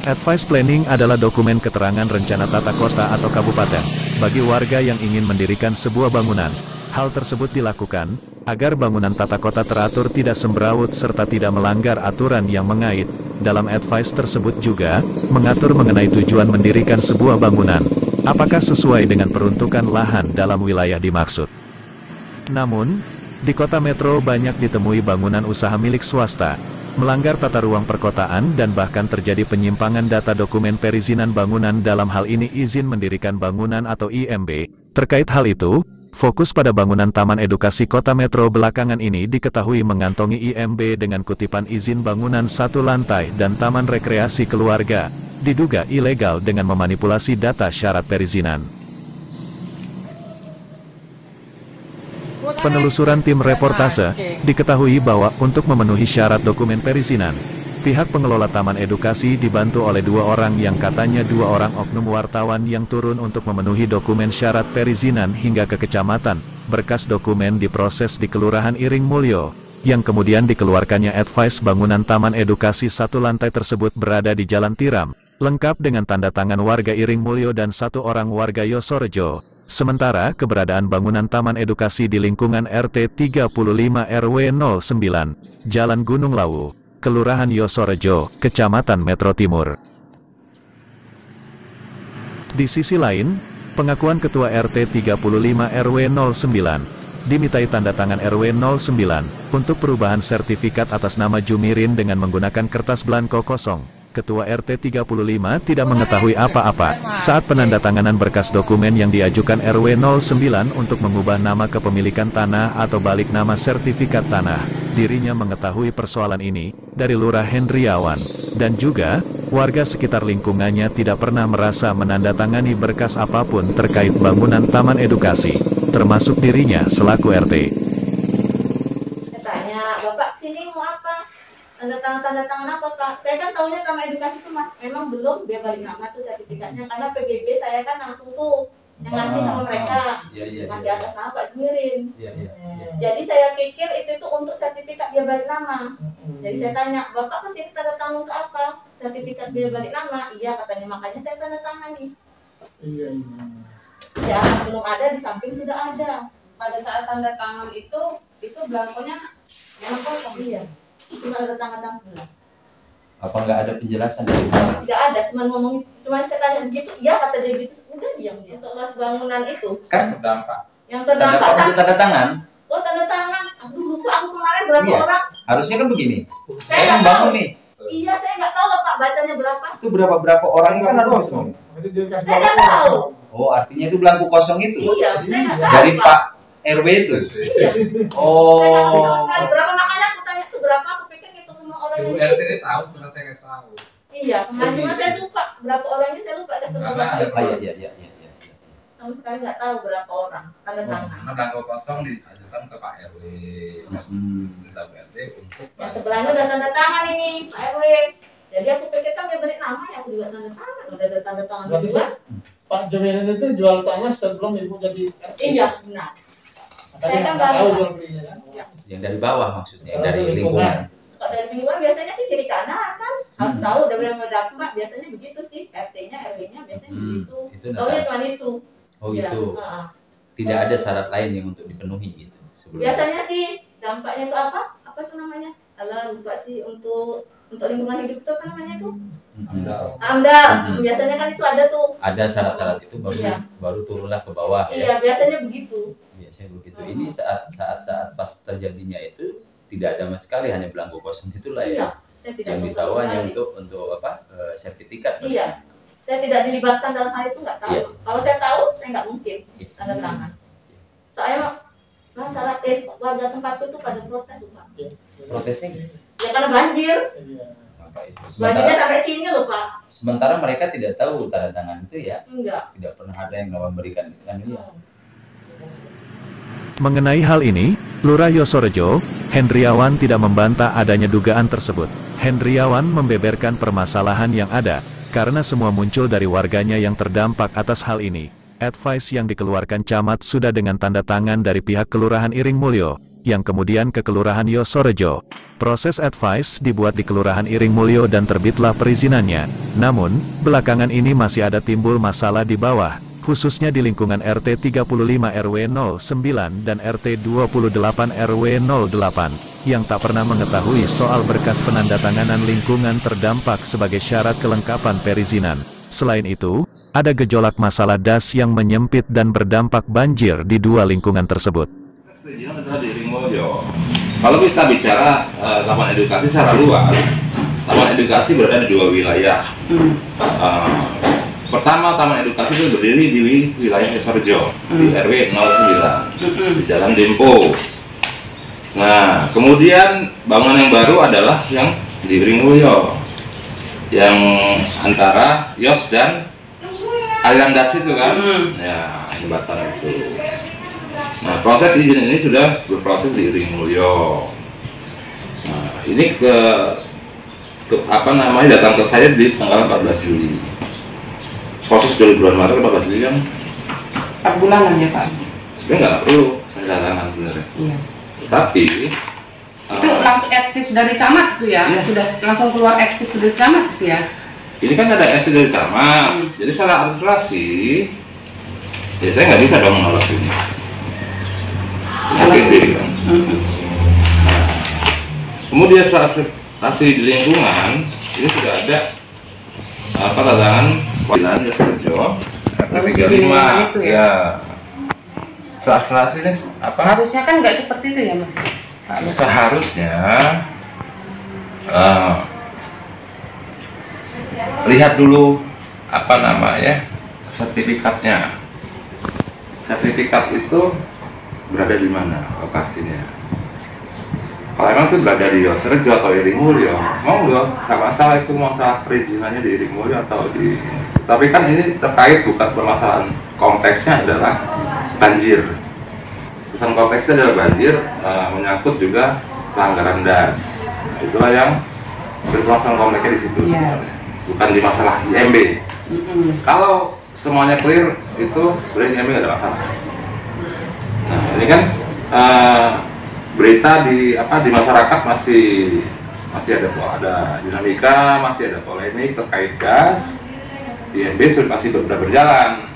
Advice Planning adalah dokumen keterangan rencana tata kota atau kabupaten, bagi warga yang ingin mendirikan sebuah bangunan. Hal tersebut dilakukan, agar bangunan tata kota teratur tidak semberawut serta tidak melanggar aturan yang mengait. Dalam advice tersebut juga, mengatur mengenai tujuan mendirikan sebuah bangunan, apakah sesuai dengan peruntukan lahan dalam wilayah dimaksud. Namun, di kota metro banyak ditemui bangunan usaha milik swasta, melanggar tata ruang perkotaan dan bahkan terjadi penyimpangan data dokumen perizinan bangunan, dalam hal ini izin mendirikan bangunan atau IMB. Terkait hal itu, fokus pada bangunan Taman Edukasi Kota Metro belakangan ini diketahui mengantongi IMB dengan kutipan izin bangunan 1 lantai dan taman rekreasi keluarga, diduga ilegal dengan memanipulasi data syarat perizinan. Penelusuran tim reportase, diketahui bahwa untuk memenuhi syarat dokumen perizinan, pihak pengelola Taman Edukasi dibantu oleh 2 orang yang katanya 2 orang oknum wartawan yang turun untuk memenuhi dokumen syarat perizinan hingga ke kecamatan. Berkas dokumen diproses di Kelurahan Iring Mulyo, yang kemudian dikeluarkannya advice bangunan Taman Edukasi 1 lantai tersebut berada di Jalan Tiram, lengkap dengan tanda tangan warga Iring Mulyo dan 1 orang warga Yosorejo. Sementara keberadaan bangunan Taman Edukasi di lingkungan RT 35 RW 09, Jalan Gunung Lawu, Kelurahan Yosorejo, Kecamatan Metro Timur. Di sisi lain, pengakuan Ketua RT 35 RW 09, dimintai tanda tangan RW 09, untuk perubahan sertifikat atas nama Jumirin dengan menggunakan kertas blanko kosong. Ketua RT 35 tidak mengetahui apa-apa saat penandatanganan berkas dokumen yang diajukan RW 09 untuk mengubah nama kepemilikan tanah atau balik nama sertifikat tanah. Dirinya mengetahui persoalan ini dari Lurah Hendriawan, dan juga warga sekitar lingkungannya tidak pernah merasa menandatangani berkas apapun terkait bangunan Taman Edukasi, termasuk dirinya selaku RT. Tanya, Bapak sini mau apa? Tanda tangan apa Pak? Saya kan tahunya Taman Edukasi itu memang belum dia balik nama tuh sertifikatnya, karena PBB saya kan langsung tuh yang ngasih sama mereka, masih atas nama Pak Jumirin. Jadi saya pikir itu tuh untuk sertifikat dia balik nama. Jadi saya tanya, Bapak kesini tanda tangan untuk apa? Sertifikat dia balik nama? Iya katanya, makanya saya tanda tangan nih. Ya belum ada, di samping sudah ada. Pada saat tanda tangan itu belangkonya memang kosong. Iya. Cuma ada tangan sebelah. Apa nggak ada penjelasan dari bawah? Tidak ada, cuma ngomong, cuma saya tanya begitu, iya kata dia gitu, udah diam dia. Untuk mas bangunan itu Kan terdampak. yang terdampak Terdampak tanda tangan. Oh tanda tangan, aduh lupa aku kemarin berapa orang. Harusnya kan begini. Saya Saya nggak bangun tahu. nih. Iya saya nggak tahu loh Pak bacanya berapa. Itu berapa orang kan harus. Saya nggak tahu. Oh artinya itu belangku kosong itu. Iya saya nggak tahu Dari Pak RW itu. Iya. Saya nggak tahu Oh. sama sekali berapa, makanya aku tanya tuh berapa, aku pikir itu semua orang Ibu ini. RT ini tahu setelah saya nggak tahu. Iya kemarin cuma saya lupa berapa orangnya, saya lupa ada Karena berapa. ada Ah, iya. Sama sekali nggak tahu berapa orang tanda tangan. Karena bangku kosong diajukan ke Pak RW. Minta Pak RT untuk Yang sebelahnya udah tanda tangan ini Pak RW. Jadi aku pikir kan dia beri nama, ya aku juga tanda tangan. Udah ada tanda tangan Berarti dua. Pak Jumirin itu jual tanah sebelum ibu jadi RT. Iya benar. Makanya Saya kan nggak tahu baru. jual belinya kan. Yang dari bawah maksudnya, Salah dari satu lingkungan. Kalau dari lingkungan biasanya sih kiri kanan kan harus tahu dari yang mendapat Mbak, biasanya begitu sih, RT-nya RW-nya biasanya begitu. Itu Taunya cuma itu. Oh Ya, itu. Tidak ada syarat lain yang untuk dipenuhi gitu sebelumnya. biasanya sih dampaknya itu apa? Apa itu namanya? Alah lupa sih, untuk lingkungan hidup itu apa namanya itu? AMDAL. Biasanya kan itu ada tuh. Ada syarat-syarat itu Iya. baru turunlah ke bawah ya. Iya biasanya begitu. Biasanya begitu. Ini saat pas terjadinya itu tidak ada sama sekali, hanya belangko kosong itulah Iya. ya. Saya tidak Yang tahu ditahu sama hanya sekali. untuk apa? Sertifikat. Iya. Saya tidak dilibatkan dalam hal itu, nggak tahu. Iya. Kalau saya tahu, saya nggak mungkin Iya. tanda tangan. Soalnya masalah warga tempatku itu pada protes tuh Pak. Prosesnya Ya karena banjir. Iya. apa itu? Banjirnya sampai sini loh Pak. Sementara mereka tidak tahu tanda tangan itu ya, Enggak. tidak pernah ada yang memberikan itu kan ya. Mengenai hal ini, Lurah Yosorejo, Hendriawan tidak membantah adanya dugaan tersebut. Hendriawan membeberkan permasalahan yang ada, karena semua muncul dari warganya yang terdampak atas hal ini. Advice yang dikeluarkan camat sudah dengan tanda tangan dari pihak Kelurahan Iring Mulyo, yang kemudian ke Kelurahan Yosorejo. Proses advice dibuat di Kelurahan Iring Mulyo dan terbitlah perizinannya. Namun, belakangan ini masih ada timbul masalah di bawah, khususnya di lingkungan RT 35 RW 09 dan RT 28 RW 08, yang tak pernah mengetahui soal berkas penandatanganan lingkungan terdampak sebagai syarat kelengkapan perizinan. Selain itu, ada gejolak masalah DAS yang menyempit dan berdampak banjir di dua lingkungan tersebut. Perizinan adalah di Iring Mulyo. Kalau kita bicara taman edukasi secara luas, taman edukasi berada di dua wilayah. Pertama, taman edukasi itu berdiri di wilayah Yosorejo, di RW 09, di Jalan Dempo. Nah, kemudian bangunan yang baru adalah yang di Iring Mulyo, yang antara Yos dan aliran das itu kan, ya jembatan itu. Nah, proses izin ini sudah berproses di Iring Mulyo. Nah, ini datang ke saya di tanggal 14 Juli. Proses dari bulan Maret ke 14 Juli kan 4 bulanan ya Pak? sebenarnya nggak perlu saya datangkan sebenarnya. Iya. Tapi Itu langsung eksis dari camat itu ya? Iya. Sudah langsung keluar eksis dari camat itu ya? ini kan ada ST dari camat, jadi secara administrasi ya saya nggak bisa dong menolak ini. Mungkin kan. Nah, kemudian setelah administrasi di lingkungan ini sudah ada tantangan Pemilihan Yosorejo RT 35 itu ya? ya. Administrasi ini apa? Harusnya kan nggak seperti itu ya Mas? Seharusnya lihat dulu sertifikatnya. Sertifikat itu berada di mana lokasinya. Kalau emang itu berada di Yosorejo atau Iring Mulyo, monggo, nggak masalah itu masalah perizinannya di Iring Mulyo atau di. Tapi kan ini terkait bukan permasalahan, konteksnya adalah banjir. Pesan konteksnya adalah banjir, menyangkut juga pelanggaran DAS. Itulah yang berpermasalahan konteksnya di situ. Sebenarnya. Bukan di masalah IMB. Kalau semuanya clear, itu sebenarnya IMB nggak ada masalah. Nah, ini kan berita di masyarakat masih ada dinamika, masih ada polemik terkait DAS. IMB masih berjalan.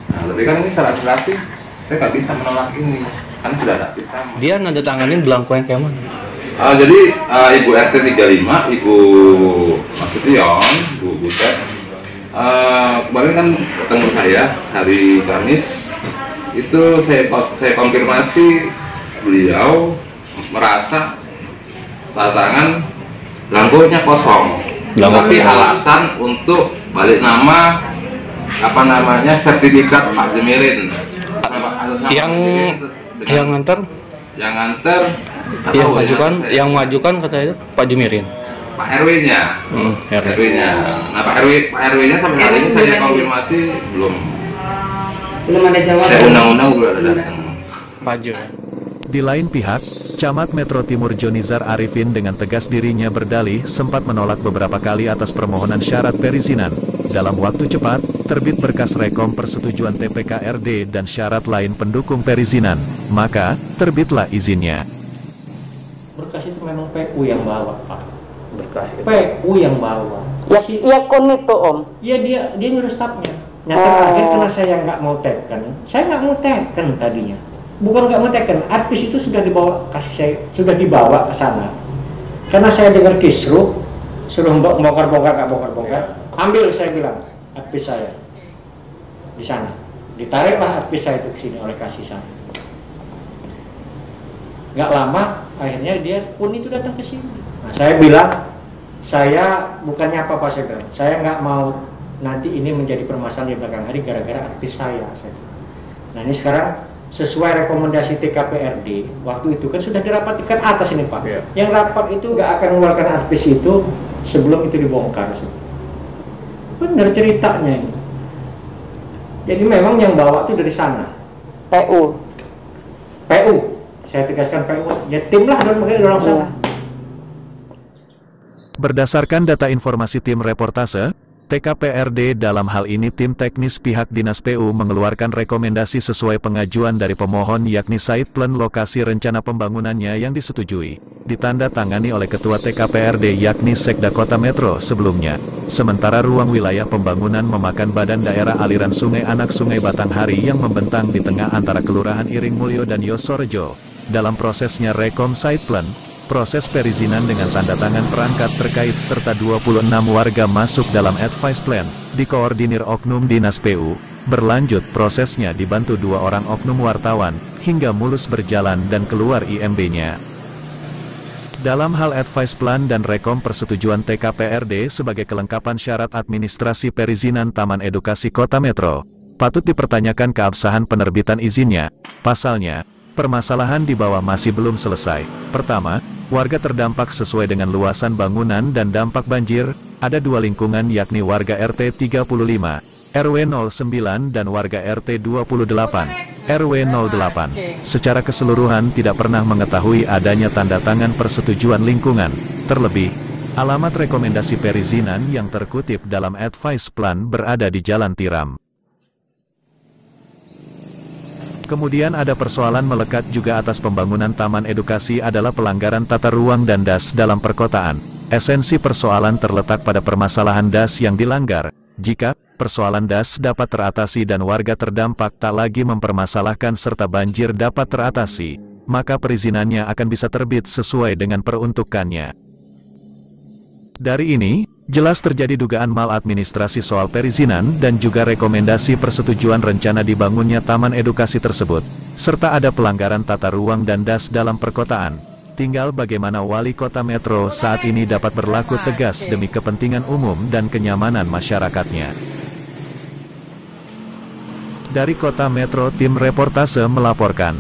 Nah, tapi kan ini secara administrasi saya nggak bisa menolak ini, kan sudah ada bisa. Dia nandatanganin belangko yang kayak mana? Jadi Ibu RT 35, Ibu Masution, Bu Butet, kemarin kan ketemu saya hari Kamis, itu saya konfirmasi beliau merasa tanda tangan belangkonya kosong, tapi alasan untuk balik nama sertifikat Pak Jemirin. Yang nganter yang majukan kata itu Pak Jemirin. Pak RW-nya. RW-nya. Nah, Pak RW-nya sampai hari ini saya konfirmasi belum ada jawaban. Saya undang-undang belum ada datang. Maju. Di lain pihak, Camat Metro Timur Jonizar Arifin dengan tegas dirinya berdalih sempat menolak beberapa kali atas permohonan syarat perizinan. Dalam waktu cepat, terbit berkas rekom persetujuan TPKRD dan syarat lain pendukung perizinan. Maka, terbitlah izinnya. Berkas itu memang PU yang bawa, Pak. Berkas itu. PU yang bawa. Ya kon itu Om. Iya dia ngurus stafnya. Terakhir karena saya nggak mau teken, saya nggak mau teken tadinya. Bukan nggak mau teken, advis itu sudah dibawa ke sana. Karena saya dengar kisruh, suruh bongkar-bongkar, ambil saya bilang advis saya di sana. Ditariklah advis saya itu ke sini oleh kasih sana. Nggak lama, akhirnya dia pun itu datang ke sini. Nah, saya bilang, saya bukannya apa-apa saya bilang, saya nggak mau nanti ini menjadi permasalahan di belakang hari gara-gara advis saya. Nah ini sekarang sesuai rekomendasi TKPRD, waktu itu kan sudah dirapatkan atas ini Pak. Yeah. Yang rapat itu nggak akan mengeluarkan advis itu sebelum itu dibongkar. Benar ceritanya ini. Jadi memang yang bawa itu dari sana. PU. Saya tegaskan PU. Ya tim lah orang sana. Berdasarkan data informasi tim reportase, TKPRD dalam hal ini tim teknis pihak Dinas PU mengeluarkan rekomendasi sesuai pengajuan dari pemohon yakni site plan lokasi rencana pembangunannya yang disetujui, ditandatangani oleh Ketua TKPRD yakni Sekda Kota Metro sebelumnya. Sementara ruang wilayah pembangunan memakan badan daerah aliran sungai anak Sungai Batanghari yang membentang di tengah antara Kelurahan Iring Mulyo dan Yosorejo. Dalam prosesnya rekom site plan, proses perizinan dengan tanda tangan perangkat terkait serta 26 warga masuk dalam advice plan, dikoordinir Oknum Dinas PU, berlanjut prosesnya dibantu 2 orang oknum wartawan, hingga mulus berjalan dan keluar IMB-nya. Dalam hal advice plan dan rekom persetujuan TKPRD sebagai kelengkapan syarat administrasi perizinan Taman Edukasi Kota Metro, patut dipertanyakan keabsahan penerbitan izinnya. Pasalnya, permasalahan di bawah masih belum selesai. Pertama, warga terdampak sesuai dengan luasan bangunan dan dampak banjir, ada 2 lingkungan yakni warga RT 35, RW 09 dan warga RT 28, RW 08. Secara keseluruhan tidak pernah mengetahui adanya tanda tangan persetujuan lingkungan. Terlebih, alamat rekomendasi perizinan yang terkutip dalam advice plan berada di Jalan Tiram. Kemudian ada persoalan melekat juga atas pembangunan taman edukasi adalah pelanggaran tata ruang dan DAS dalam perkotaan. Esensi persoalan terletak pada permasalahan DAS yang dilanggar. Jika persoalan DAS dapat teratasi dan warga terdampak tak lagi mempermasalahkan serta banjir dapat teratasi, maka perizinannya akan bisa terbit sesuai dengan peruntukannya. Dari ini, jelas terjadi dugaan maladministrasi soal perizinan dan juga rekomendasi persetujuan rencana dibangunnya taman edukasi tersebut, serta ada pelanggaran tata ruang dan DAS dalam perkotaan. Tinggal bagaimana Wali Kota Metro saat ini dapat berlaku tegas demi kepentingan umum dan kenyamanan masyarakatnya. Dari Kota Metro, tim reportase melaporkan.